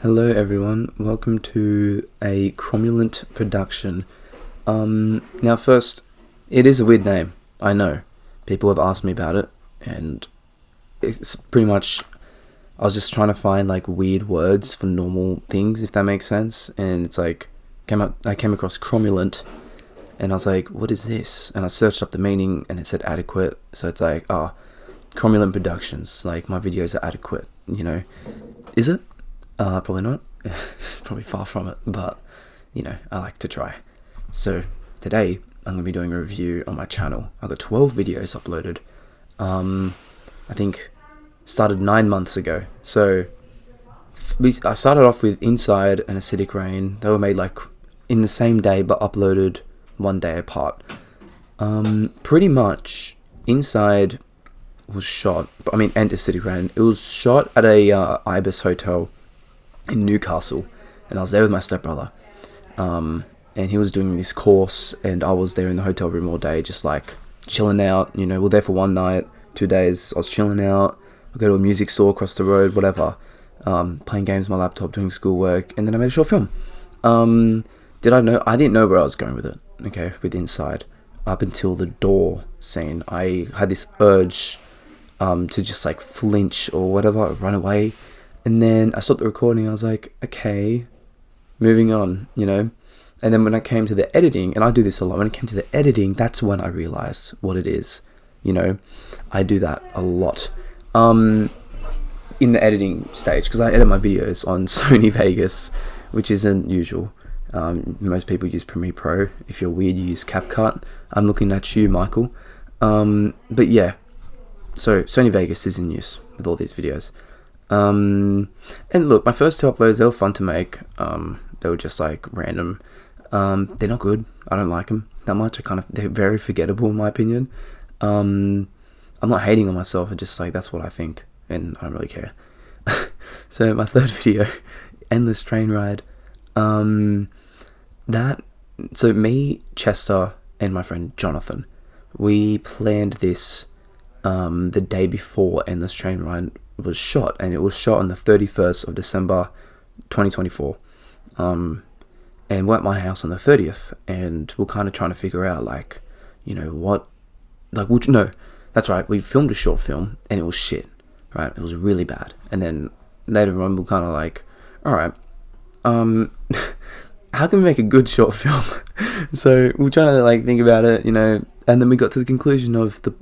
Hello everyone, welcome to a cromulent production. Now first, it is a weird name, I know. People have asked me about it, and it's pretty much, I was just trying to find like weird words for normal things, if that makes sense, and it's like, I came across cromulent, and I was like, what is this? And I searched up the meaning, and it said adequate, so it's like, cromulent productions, like my videos are adequate, you know. Is it? Probably not. Probably far from it, but you know, I like to try. So today I'm going to be doing a review on my channel. I've got 12 videos uploaded. I think started 9 months ago. So I started off with Inside and Acidic Rain. They were made like in the same day but uploaded one day apart. Pretty much Inside was shot, and Acidic Rain. It was shot at a Ibis hotel in Newcastle, and I was there with my stepbrother, and he was doing this course, and I was there in the hotel room all day, just like chilling out. You know, we were there for one night, 2 days. I was chilling out. I go to a music store across the road, whatever, playing games on my laptop, doing schoolwork, and then I made a short film. I didn't know where I was going with it. Okay, with Inside, up until the door scene, I had this urge to just like flinch or whatever, run away. And then I stopped the recording. I was like, okay, moving on, you know. And then when I came to the editing, and I do this a lot, when it came to the editing, that's when I realized what it is. You know, I do that a lot in the editing stage, because I edit my videos on Sony Vegas, which isn't usual. Most people use Premiere Pro. If you're weird, you use CapCut. I'm looking at you, Michael. But yeah, so Sony Vegas is in use with all these videos. And look, my first two uploads, they were fun to make. They were just like random. They're not good. I don't like them that much. They're very forgettable in my opinion. I'm not hating on myself. I'm just like, that's what I think, and I don't really care. So my third video, Endless Train Ride. So me, Chester, and my friend Jonathan, we planned this the day before Endless Train Ride was shot, and it was shot on the 31st of December 2024, and we're at my house on the 30th, and we're kind of trying to figure out, like, you know what, like, no, that's right, we filmed a short film, and it was shit, right? It was really bad. And then later on, we're kind of like, alright, how can we make a good short film? So we're trying to like think about it, you know, and then we got to the conclusion of the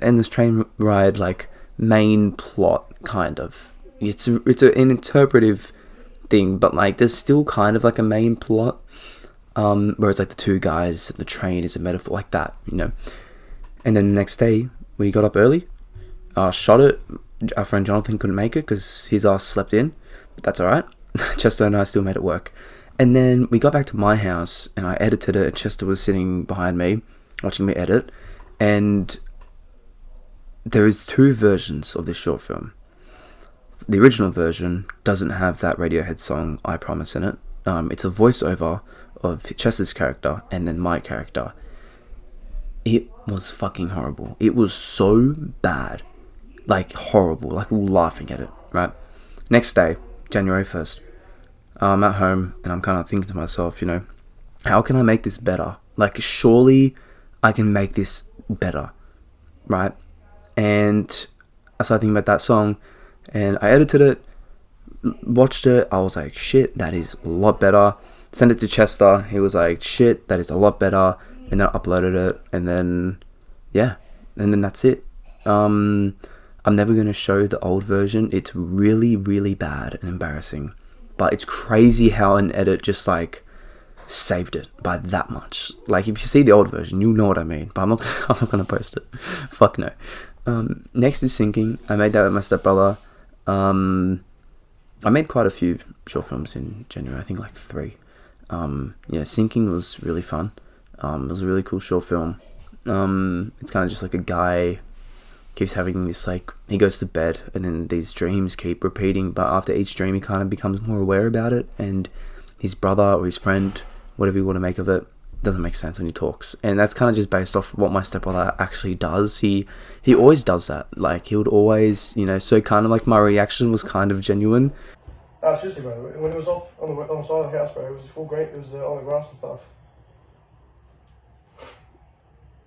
Endless Train Ride, like, main plot, kind of. It's an interpretive thing, but like there's still kind of like a main plot, where it's like the two guys, the train is a metaphor, like that, you know. And then the next day we got up early, shot it. Our friend Jonathan couldn't make it because his ass slept in, but that's alright. Chester and I still made it work. And then we got back to my house and I edited it. Chester was sitting behind me watching me edit, and there is two versions of this short film. The original version doesn't have that Radiohead song I Promise in it. It's a voiceover of Chester's character and then my character. It was fucking horrible. It was so bad. Like, horrible. Like, we were laughing at it, right? Next day, January 1st, I'm at home and I'm kind of thinking to myself, you know, how can I make this better? Like, surely I can make this better, right? And I started thinking about that song, and I edited it, watched it, I was like, shit, that is a lot better. Sent it to Chester, he was like, shit, that is a lot better. And then I uploaded it, and then, yeah, and then that's it. I'm never going to show the old version. It's really, really bad and embarrassing. But it's crazy how an edit just like saved it by that much. Like, if you see the old version, you know what I mean. But I'm not going to post it. Fuck no. Next is Sinking. I made that with my stepbrother. I made quite a few short films in January. I think like 3. Sinking was really fun. It was a really cool short film. It's kind of just like a guy keeps having this, like, he goes to bed and then these dreams keep repeating, but after each dream he kind of becomes more aware about it, and his brother or his friend, whatever you want to make of it, doesn't make sense when he talks. And that's kind of just based off what my stepbrother actually does. He always does that. Like, he would always, you know, so kind of like my reaction was kind of genuine. Ah, seriously, bro. When it was off on the side of the house, bro, it was full green. It was on the grass and stuff.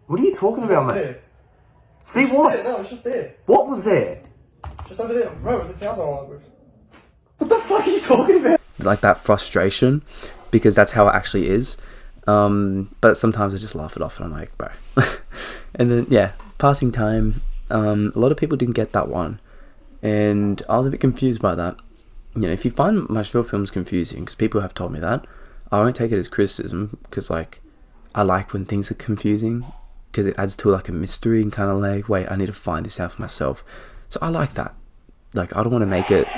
What are you talking about, mate? There. See what? There. No, it's just there. What was there? Just over there, bro. With the towels on. What the fuck are you talking about? Like that frustration, because that's how it actually is. But sometimes I just laugh it off and I'm like, bro. And then, yeah, passing time. A lot of people didn't get that one. And I was a bit confused by that. You know, if you find my short films confusing, because people have told me that, I won't take it as criticism, because, like, I like when things are confusing, because it adds to, like, a mystery and kind of like, wait, I need to find this out for myself. So I like that. Like, I don't want to make it...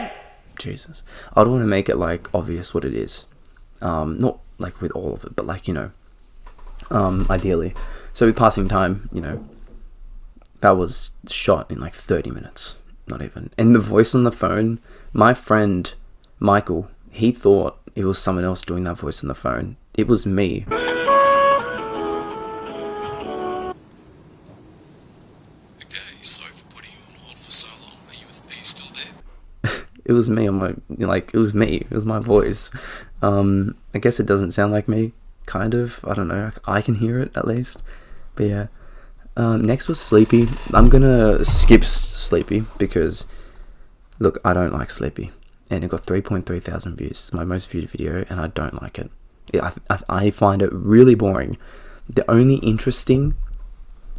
Jesus. I don't want to make it, like, obvious what it is. Not, like, with all of it, but, like, you know, ideally. So with passing time, you know, that was shot in, like, 30 minutes. Not even. And the voice on the phone, my friend, Michael, he thought it was someone else doing that voice on the phone. It was me. Okay, sorry for putting you on hold for so long. Are you still there? It was me on my, like, it was me. It was my voice. I guess it doesn't sound like me, kind of. I don't know. I can hear it, at least. But yeah. Next was Sleepy. I'm gonna skip Sleepy, because, look, I don't like Sleepy. And it got 3.3 thousand views. It's my most viewed video, and I don't like it. I find it really boring. The only interesting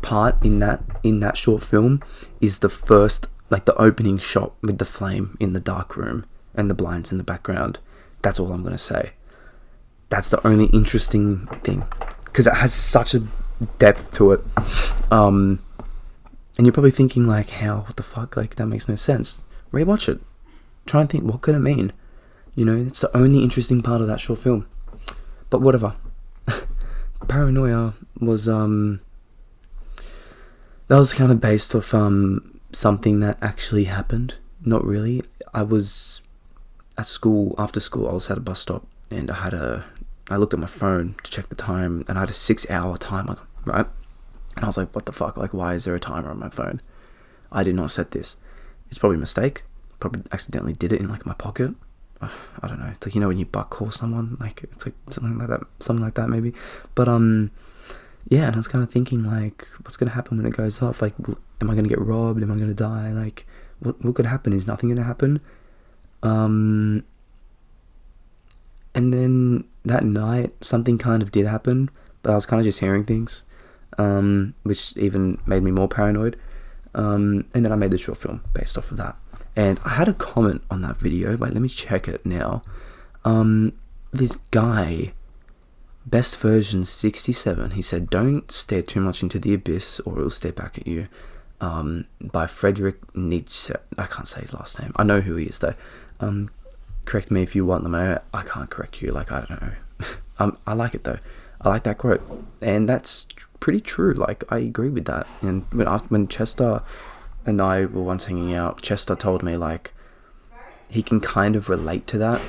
part in that short film is the first, like, the opening shot with the flame in the dark room and the blinds in the background. That's all I'm gonna say. That's the only interesting thing, because it has such a depth to it. And you're probably thinking, like, what the fuck, like, that makes no sense. Rewatch it, try and think, what could it mean? You know, it's the only interesting part of that short film. But whatever. Paranoia was that was kind of based off something that actually happened. Not really. I was at school, after school I was at a bus stop, and I looked at my phone to check the time, and I had a 6-hour timer, right? And I was like, what the fuck? Like, why is there a timer on my phone? I did not set this. It's probably a mistake. Probably accidentally did it in, like, my pocket. I don't know. It's like, you know, when you butt call someone, like, it's like something like that maybe. But yeah, and I was kind of thinking, like, what's gonna happen when it goes off? Like, am I gonna get robbed? Am I gonna die? Like, what could happen? Is nothing gonna happen? And then that night, something kind of did happen, but I was kind of just hearing things, which even made me more paranoid. And then I made the short film based off of that. And I had a comment on that video. Wait, let me check it now. This guy, Best Version 67, he said, "Don't stare too much into the abyss or it will stare back at you." By Friedrich Nietzsche. I can't say his last name. I know who he is, though. Correct me if you want them. I can't correct you. Like, I don't know. I like it, though. I like that quote. And that's pretty true. Like, I agree with that. And when Chester and I were once hanging out, Chester told me, like, he can kind of relate to that.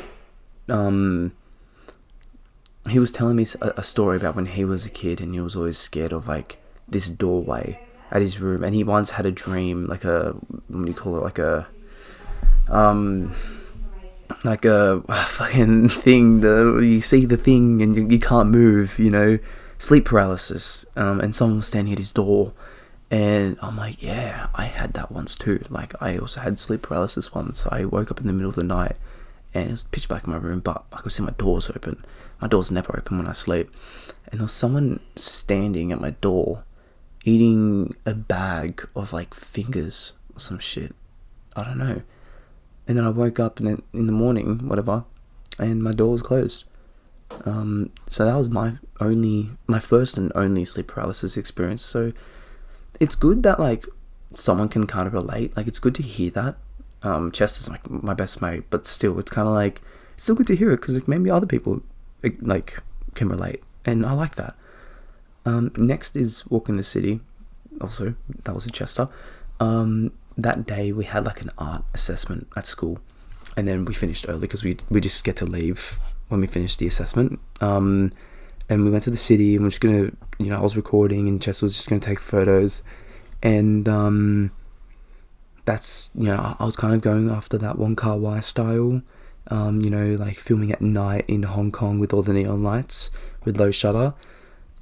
He was telling me a story about when he was a kid, and he was always scared of, like, this doorway at his room. And he once had a dream, like a, what do you call it, like a fucking thing, you see the thing and you can't move, you know, sleep paralysis. And someone was standing at his door, and I'm like, yeah, I had that once too. Like, I also had sleep paralysis once. I woke up in the middle of the night, and it was pitch black in my room, but I could see my doors open. My doors never open when I sleep. And there was someone standing at my door, eating a bag of, like, fingers or some shit. I don't know. And then I woke up in the morning, whatever, and my door was closed. So that was my first and only sleep paralysis experience. So it's good that, like, someone can kind of relate. Like, it's good to hear that. Chester's, like, my best mate, but still, it's kind of like, it's still good to hear it, because, like, maybe other people, like, can relate, and I like that. Next is Walk in the City. Also, that was a Chester. That day we had, like, an art assessment at school, and then we finished early because we just get to leave when we finished the assessment. And we went to the city, and we're just gonna, you know, I was recording and Chester was just gonna take photos, and that's, you know, I was kind of going after that Wong Kar-wai style, You know, like filming at night in Hong Kong with all the neon lights with low shutter.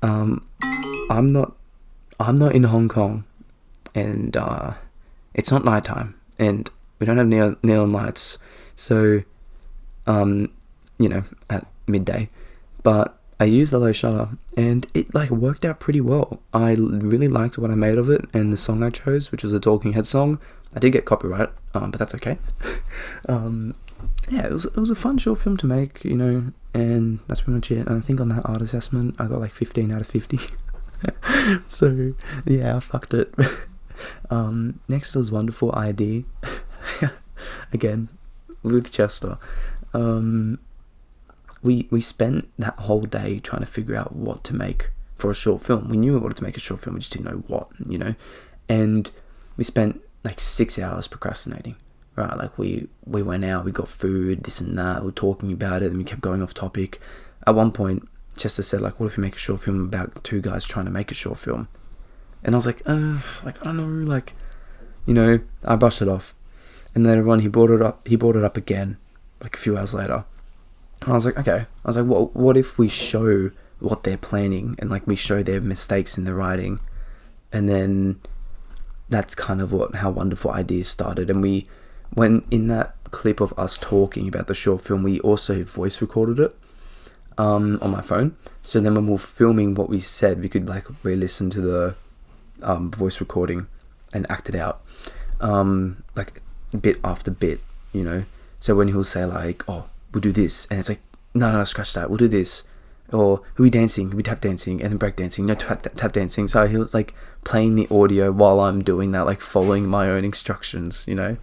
I'm not in Hong Kong, and it's not nighttime, and we don't have neon lights, so you know, at midday. But I used the low shutter, and it like worked out pretty well. I really liked what I made of it, and the song I chose, which was a Talking Head song. I did get copyright, but that's okay. Yeah, it was a fun short film to make, you know, and that's pretty much it. And I think on that art assessment, I got like 15 out of 50. So yeah, I fucked it. Next was Wonderful ID. Again, with Chester. We spent that whole day trying to figure out what to make for a short film. We knew we wanted to make a short film, we just didn't know what, you know. And we spent like 6 hours procrastinating. Right, like we went out, we got food, this and that, we were talking about it, and we kept going off topic. At one point, Chester said, like, what if we make a short film about two guys trying to make a short film? And I was like, I don't know, like, you know, I brushed it off. And then he brought it up again, like a few hours later. And I was like, okay. I was like, what if we show what they're planning, and like we show their mistakes in the writing, and then that's kind of how Wonderful Ideas started. And when in that clip of us talking about the short film, we also voice recorded it on my phone. So then when we were filming what we said, we could like re-listen to the voice recording and act it out, like bit after bit, you know. So when he'll say like, oh, we'll do this, and it's like, no, scratch that, we'll do this. Or he'll be dancing, he'll be tap dancing, and then break dancing, no, tap dancing. So he was like playing the audio while I'm doing that, like following my own instructions, you know.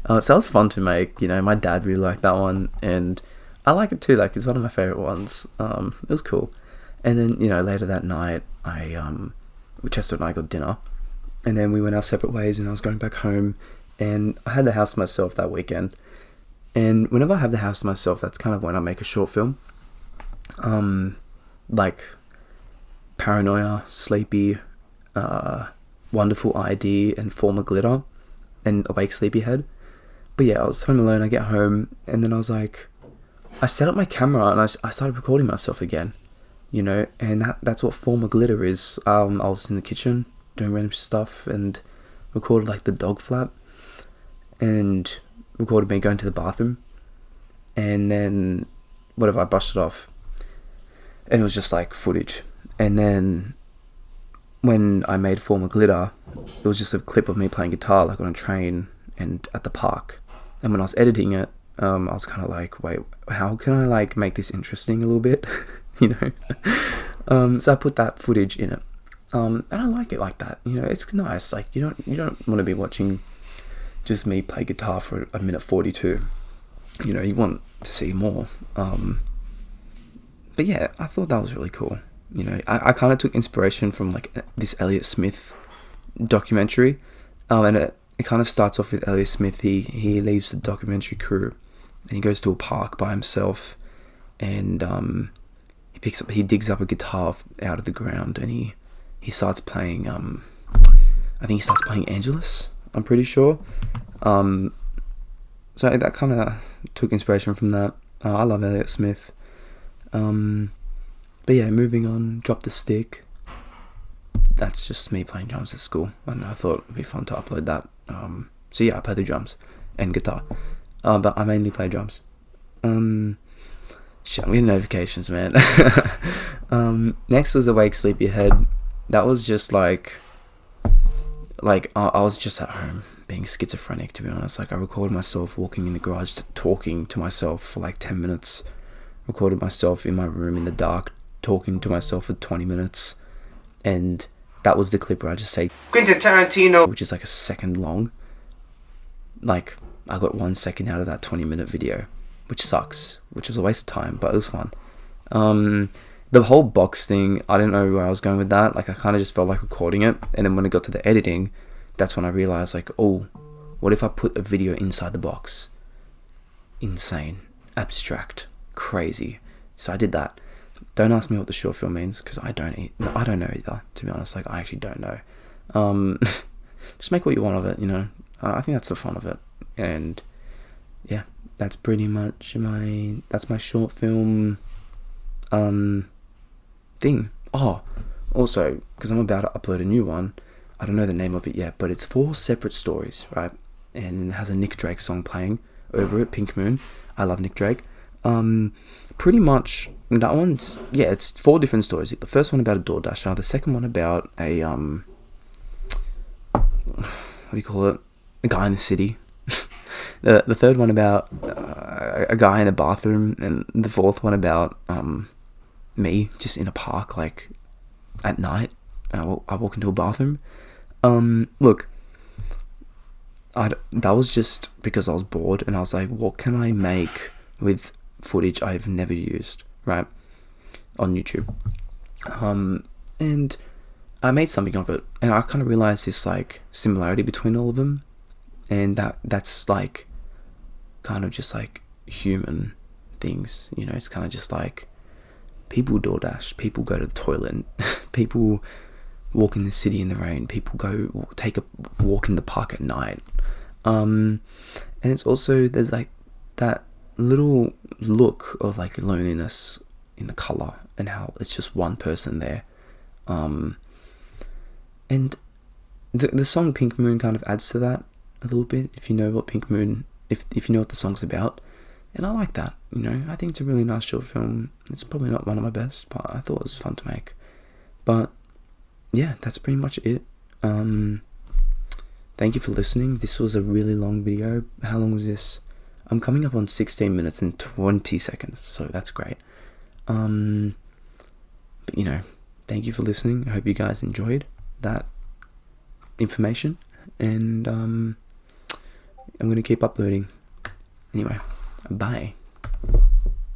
So that was fun to make, you know. My dad really liked that one, and I like it too. Like, it's one of my favorite ones. It was cool. And then, you know, later that night, Chester and I got dinner, and then we went our separate ways, and I was going back home, and I had the house to myself that weekend. And whenever I have the house to myself, that's kind of when I make a short film. Like Paranoia, Sleepy, Wonderful ID, and Former Glitter, and Awake Sleepyhead. But yeah, I was home alone. I get home, and then I was like, I set up my camera, and I started recording myself again, you know. And that's what Former Glitter is. I was in the kitchen doing random stuff and recorded like the dog flap, and recorded me going to the bathroom, and then whatever, I brushed it off, and it was just like footage. And then when I made Former Glitter, it was just a clip of me playing guitar like on a train and at the park. And when I was editing it, I was kind of like, wait, how can I like make this interesting a little bit? You know. So I put that footage in it, and I like it like that, you know. It's nice. Like, you don't want to be watching just me play guitar for 1:42. You know, you want to see more. But yeah, I thought that was really cool. You know, I kind of took inspiration from like this Elliott Smith documentary, and it kind of starts off with Elliott Smith. He leaves the documentary crew, and he goes to a park by himself, and he digs up a guitar out of the ground, and he starts playing. I think he starts playing Angelus, I'm pretty sure. So that kind of took inspiration from that. I love Elliott Smith. But yeah, moving on, Drop the Stick. That's just me playing drums at school, and I thought it'd be fun to upload that. So yeah, I play the drums and guitar, but I mainly play drums. Shit, I'm getting notifications, man. Next was Awake Sleepyhead. That was just like I was just at home being schizophrenic, to be honest. Like, I recorded myself walking in the garage talking to myself for like 10 minutes. Recorded myself in my room in the dark talking to myself for 20 minutes, and that was the clip where I just say Quentin Tarantino, which is like a second long. Like, I got 1 second out of that 20-minute video, which sucks, which was a waste of time, but it was fun. The whole box thing, I didn't know where I was going with that. Like, I kind of just felt like recording it, and then when it got to the editing, that's when I realized, like, oh, what if I put a video inside the box? Insane, abstract, crazy. So I did that. Don't ask me what the short film means, because I don't know either, to be honest. Like, I actually don't know. Just make what you want of it, you know. I think that's the fun of it. And yeah, that's pretty much my short film thing. Oh, also, because I'm about to upload a new one, I don't know the name of it yet, but it's 4 separate stories, right? And it has a Nick Drake song playing over it, Pink Moon. I love Nick Drake. Pretty much that one's, yeah, it's 4 different stories. The first one about a DoorDasher, the second one about a what do you call it? A guy in the city. The third one about a guy in a bathroom, and the fourth one about me just in a park, like at night, and I walk into a bathroom. Look, that was just because I was bored, and I was like, what can I make with footage I've never used, right, on YouTube? And I made something of it, and I kind of realized this like similarity between all of them, and that's like kind of just like human things, you know. It's kind of just like people DoorDash, people go to the toilet, people walk in the city in the rain, people go take a walk in the park at night, and it's also, there's like that little look of like loneliness in the color, and how it's just one person there, and the song Pink Moon kind of adds to that a little bit, if you know what Pink Moon, if you know what the song's about. And I like that, you know. I think it's a really nice short film. It's probably not one of my best, but I thought it was fun to make. But yeah, that's pretty much it. Thank you for listening. This was a really long video. How long was this? I'm coming up on 16 minutes and 20 seconds, so that's great. But you know, thank you for listening. I hope you guys enjoyed that information, and I'm gonna keep uploading. Anyway, bye.